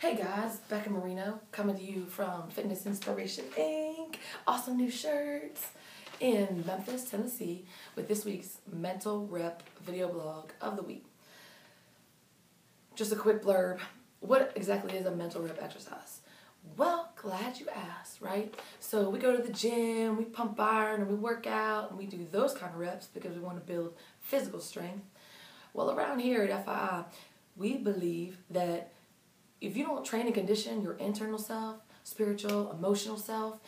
Hey guys, Becca Marino coming to you from Fitness Inspiration Inc. Awesome new shirts in Memphis, Tennessee with this week's mental rep video blog of the week. Just a quick blurb. What exactly is a mental rep exercise? Well, glad you asked, right? So we go to the gym, we pump iron, and we work out, and we do those kind of reps because we want to build physical strength. Well, around here at FII, we believe that if you don't train and condition your internal self, spiritual, emotional self,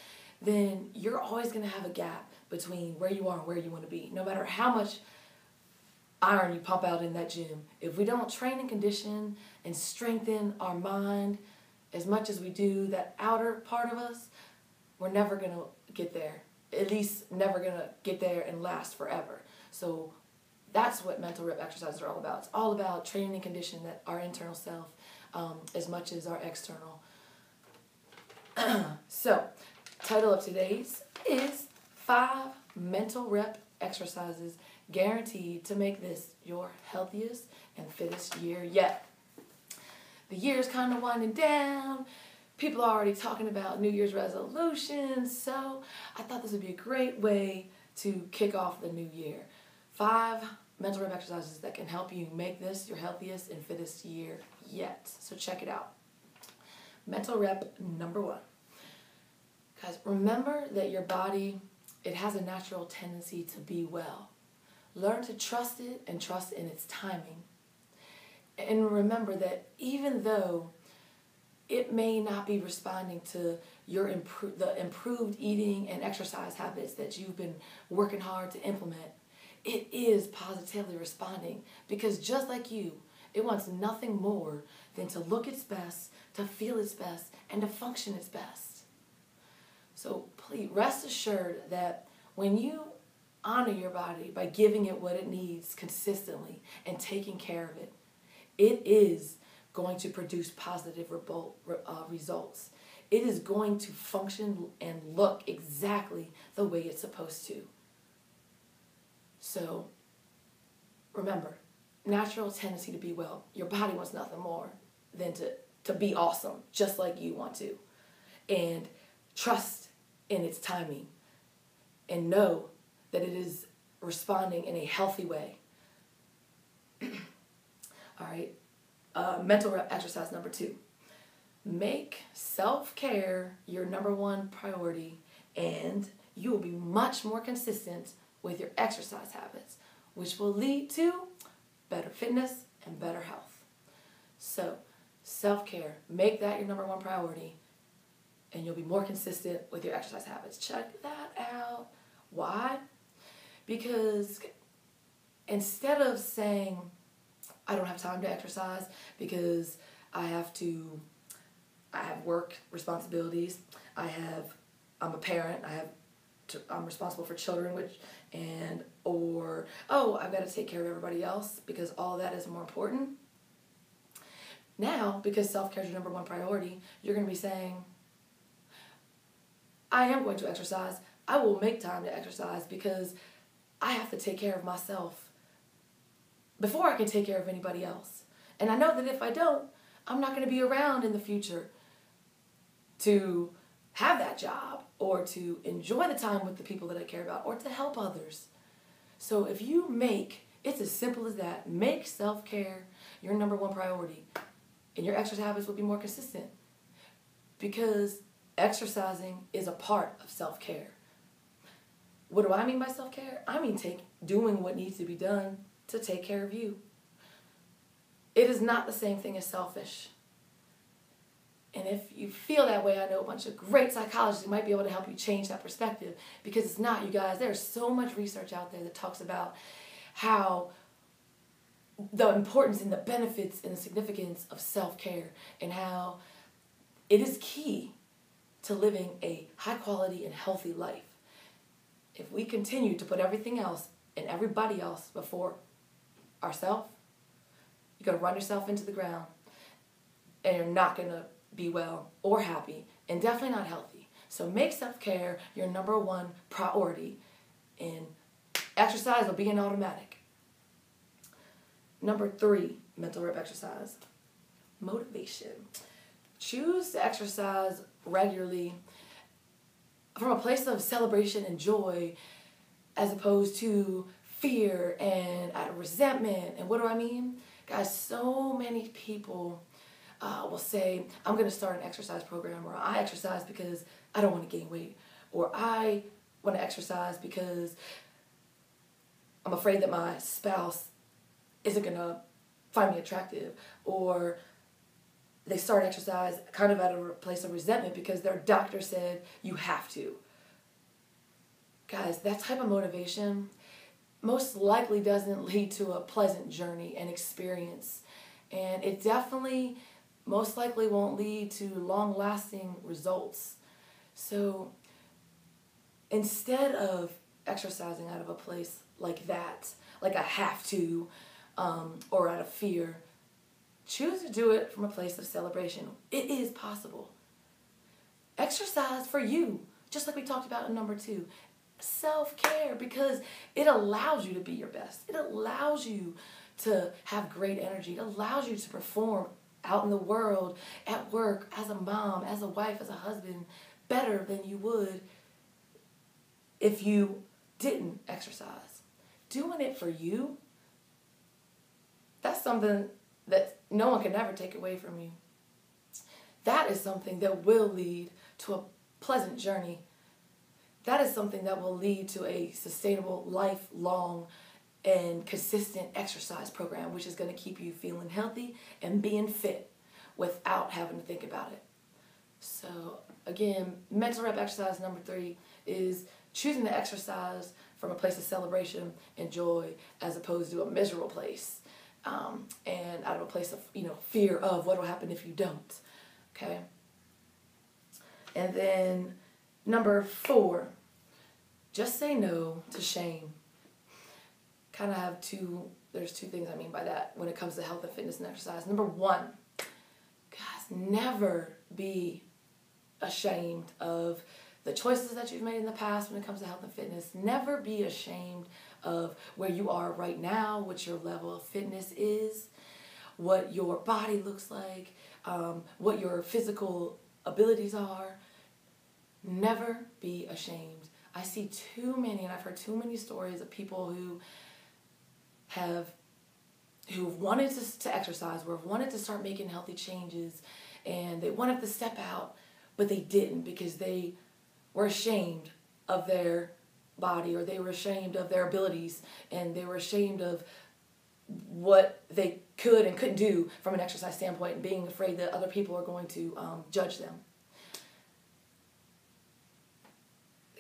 then you're always going to have a gap between where you are and where you want to be. No matter how much iron you pump out in that gym, if we don't train and condition and strengthen our mind as much as we do that outer part of us, we're never going to get there. At least never going to get there and last forever. So that's what mental rep exercises are all about. It's all about training and condition that our internal self as much as our external. So, title of today's is 5 mental rep exercises guaranteed to make this your healthiest and fittest year yet. The year's kind of winding down. People are already talking about New Year's resolutions, so I thought this would be a great way to kick off the new year. 5 mental rep exercises that can help you make this your healthiest and fittest year yet. So check it out. Mental rep number 1. Guys, remember that your body, it has a natural tendency to be well. Learn to trust it and trust in its timing. And remember that even though it may not be responding to your the improved eating and exercise habits that you've been working hard to implement, it is positively responding because just like you, it wants nothing more than to look its best, to feel its best, and to function its best. So please rest assured that when you honor your body by giving it what it needs consistently and taking care of it, it is going to produce positive results. It is going to function and look exactly the way it's supposed to. So, remember, natural tendency to be well. Your body wants nothing more than to be awesome, just like you want to. And trust in its timing. And know that it is responding in a healthy way. All right. Mental rep exercise number 2. Make self-care your number 1 priority, and you will be much more consistent with your exercise habits, which will lead to better fitness and better health. So, self-care, make that your number 1 priority, and you'll be more consistent with your exercise habits. Check that out. Why? Because instead of saying, I don't have time to exercise because I have work responsibilities, I'm a parent, I'm responsible for children, I've got to take care of everybody else because all that is more important. Now, because self-care is your number 1 priority, you're going to be saying, I am going to exercise. I will make time to exercise because I have to take care of myself before I can take care of anybody else. And I know that if I don't, I'm not going to be around in the future to have that job or to enjoy the time with the people that I care about or to help others. So if you it's as simple as that, make self-care your number 1 priority and your exercise habits will be more consistent because exercising is a part of self-care. What do I mean by self-care? I mean doing what needs to be done to take care of you. It is not the same thing as selfish. And if you feel that way, I know a bunch of great psychologists who might be able to help you change that perspective because it's not, you guys. There's so much research out there that talks about how the importance and the benefits and the significance of self-care and how it is key to living a high quality and healthy life. If we continue to put everything else and everybody else before ourselves, you're going to run yourself into the ground and you're not going to be well or happy and definitely not healthy. So make self-care your number 1 priority and exercise will be an automatic. Number 3 mental rep exercise, motivation. choose to exercise regularly from a place of celebration and joy as opposed to fear and out of resentment. And what do I mean? Guys, so many people will say, I'm going to start an exercise program, or I exercise because I don't want to gain weight, or I want to exercise because I'm afraid that my spouse isn't going to find me attractive, or they start exercise kind of out of a place of resentment because their doctor said you have to. Guys, that type of motivation most likely doesn't lead to a pleasant journey and experience. And it definitely most likely won't lead to long-lasting results. So instead of exercising out of a place like that, like I have to, or out of fear, choose to do it from a place of celebration. It is possible. Exercise for you, just like we talked about in number 2. Self-care, because it allows you to be your best. It allows you to have great energy. It allows you to perform out in the world, at work, as a mom, as a wife, as a husband, better than you would if you didn't exercise. Doing it for you, that's something that no one can ever take away from you. That is something that will lead to a pleasant journey. That is something that will lead to a sustainable, lifelong, and consistent exercise program, which is going to keep you feeling healthy and being fit without having to think about it. So again, mental rep exercise number 3 is choosing to exercise from a place of celebration and joy as opposed to a miserable place, and out of a place of fear of what will happen if you don't. Okay. And then number 4, just say no to shame. Kind of have there's 2 things I mean by that when it comes to health and fitness and exercise. Number 1, guys, never be ashamed of the choices that you've made in the past when it comes to health and fitness. Never be ashamed of where you are right now, what your level of fitness is, what your body looks like, what your physical abilities are. Never be ashamed. I see too many, and I've heard too many stories of people who wanted to exercise, or have wanted to start making healthy changes, and they wanted to step out, but they didn't because they were ashamed of their body, or they were ashamed of their abilities, and they were ashamed of what they could and couldn't do from an exercise standpoint, and being afraid that other people are going to judge them.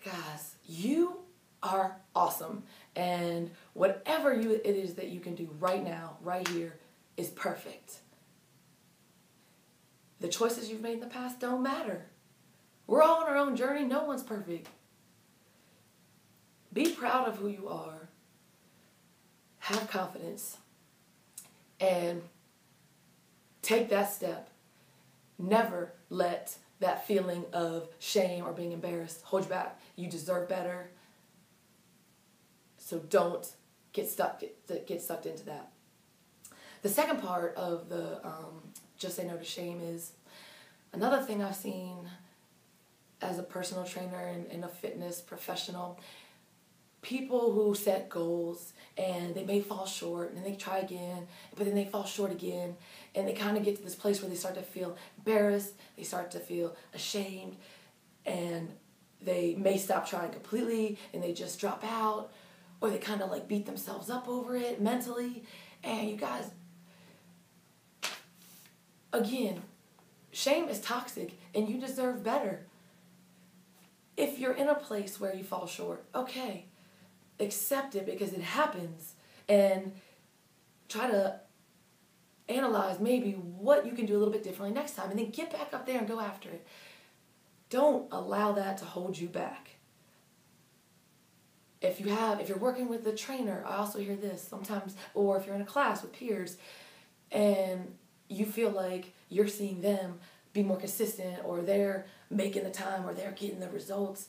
Guys, you are awesome, and whatever it is that you can do right now, right here, is perfect. The choices you've made in the past don't matter. We're all on our own journey. No one's perfect. Be proud of who you are. Have confidence. And take that step. Never let that feeling of shame or being embarrassed hold you back. You deserve better. So don't get sucked into that. The second part of the just say no to shame is another thing I've seen as a personal trainer and a fitness professional. People who set goals and they may fall short and they try again, but then they fall short again, and they kind of get to this place where they start to feel embarrassed, they start to feel ashamed, and they may stop trying completely and they just drop out, or they kind of like beat themselves up over it mentally. And you guys, again, shame is toxic and you deserve better. If you're in a place where you fall short, okay, accept it because it happens, and try to analyze maybe what you can do a little bit differently next time, and then get back up there and go after it. Don't allow that to hold you back. If you're working with a trainer, I also hear this sometimes, or if you're in a class with peers and you feel like you're seeing them be more consistent, or they're making the time, or they're getting the results,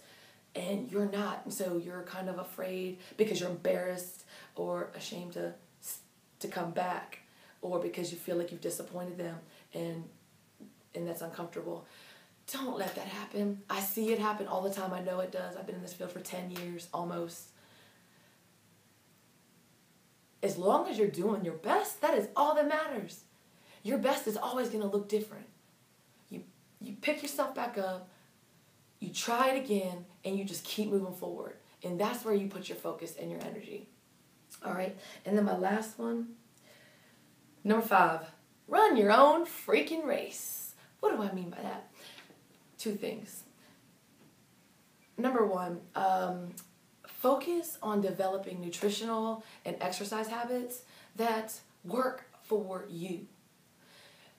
and you're not, and so you're kind of afraid because you're embarrassed or ashamed to come back, or because you feel like you've disappointed them, and and that's uncomfortable. Don't let that happen. I see it happen all the time. I know it does. I've been in this field for 10 years almost. As long as you're doing your best, that is all that matters. Your best is always going to look different. You pick yourself back up, you try it again, and you just keep moving forward. And that's where you put your focus and your energy. All right? And then my last one, number 5, run your own freaking race. What do I mean by that? 2 things. Number 1, focus on developing nutritional and exercise habits that work for you.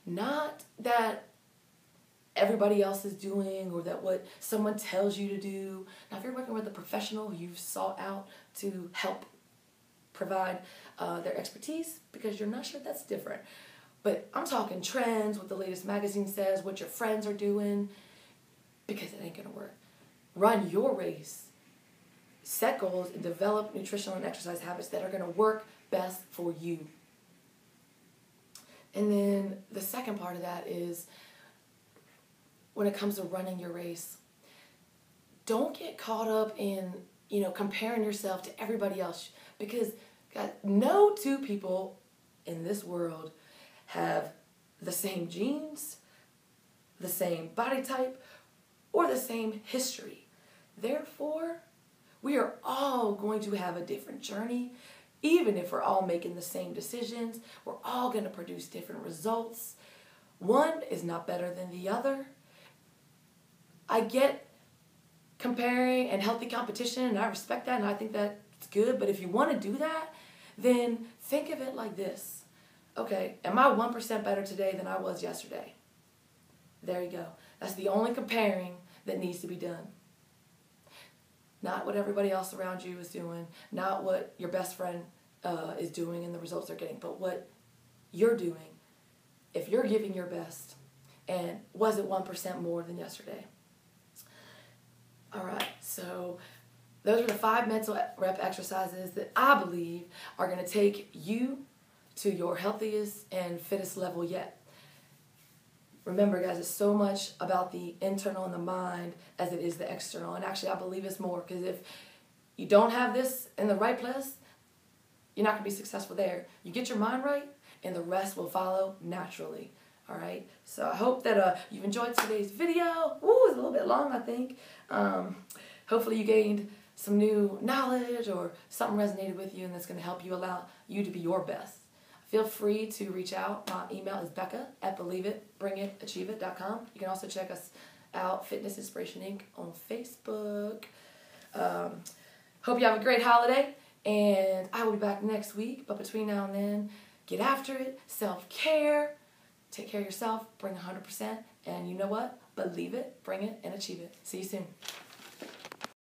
Not that everybody else is doing or that what someone tells you to do. Now, if you're working with a professional who you've sought out to help provide their expertise, because you're not sure, that's different. But I'm talking trends, what the latest magazine says, what your friends are doing, because it ain't going to work. Run your race. Set goals and develop nutritional and exercise habits that are going to work best for you. And then the second part of that is, when it comes to running your race, don't get caught up in, comparing yourself to everybody else. Because God, no 2 people in this world have the same genes, the same body type, or the same history. Therefore, we are all going to have a different journey. Even if we're all making the same decisions, we're all going to produce different results. One is not better than the other. I get comparing and healthy competition, and I respect that, and I think that's good. But if you want to do that, then think of it like this. Okay, am I 1% better today than I was yesterday? There you go. That's the only comparing that needs to be done. Not what everybody else around you is doing, not what your best friend is doing and the results they're getting, but what you're doing. If you're giving your best, and was it 1% more than yesterday? All right, so those are the 5 mental rep exercises that I believe are going to take you to your healthiest and fittest level yet. Remember, guys, it's so much about the internal and the mind as it is the external. And actually, I believe it's more, because if you don't have this in the right place, you're not going to be successful there. You get your mind right, and the rest will follow naturally. All right? So I hope that you've enjoyed today's video. Ooh, it's a little bit long, I think. Hopefully you gained some new knowledge or something resonated with you, and that's going to help you allow you to be your best. Feel free to reach out. My email is becca@believeitbringitachieveit.com. You can also check us out, Fitness Inspiration Inc. on Facebook. Hope you have a great holiday, and I will be back next week. But between now and then, get after it. Self-care. Take care of yourself. Bring 100%. And you know what? Believe it, bring it, and achieve it. See you soon.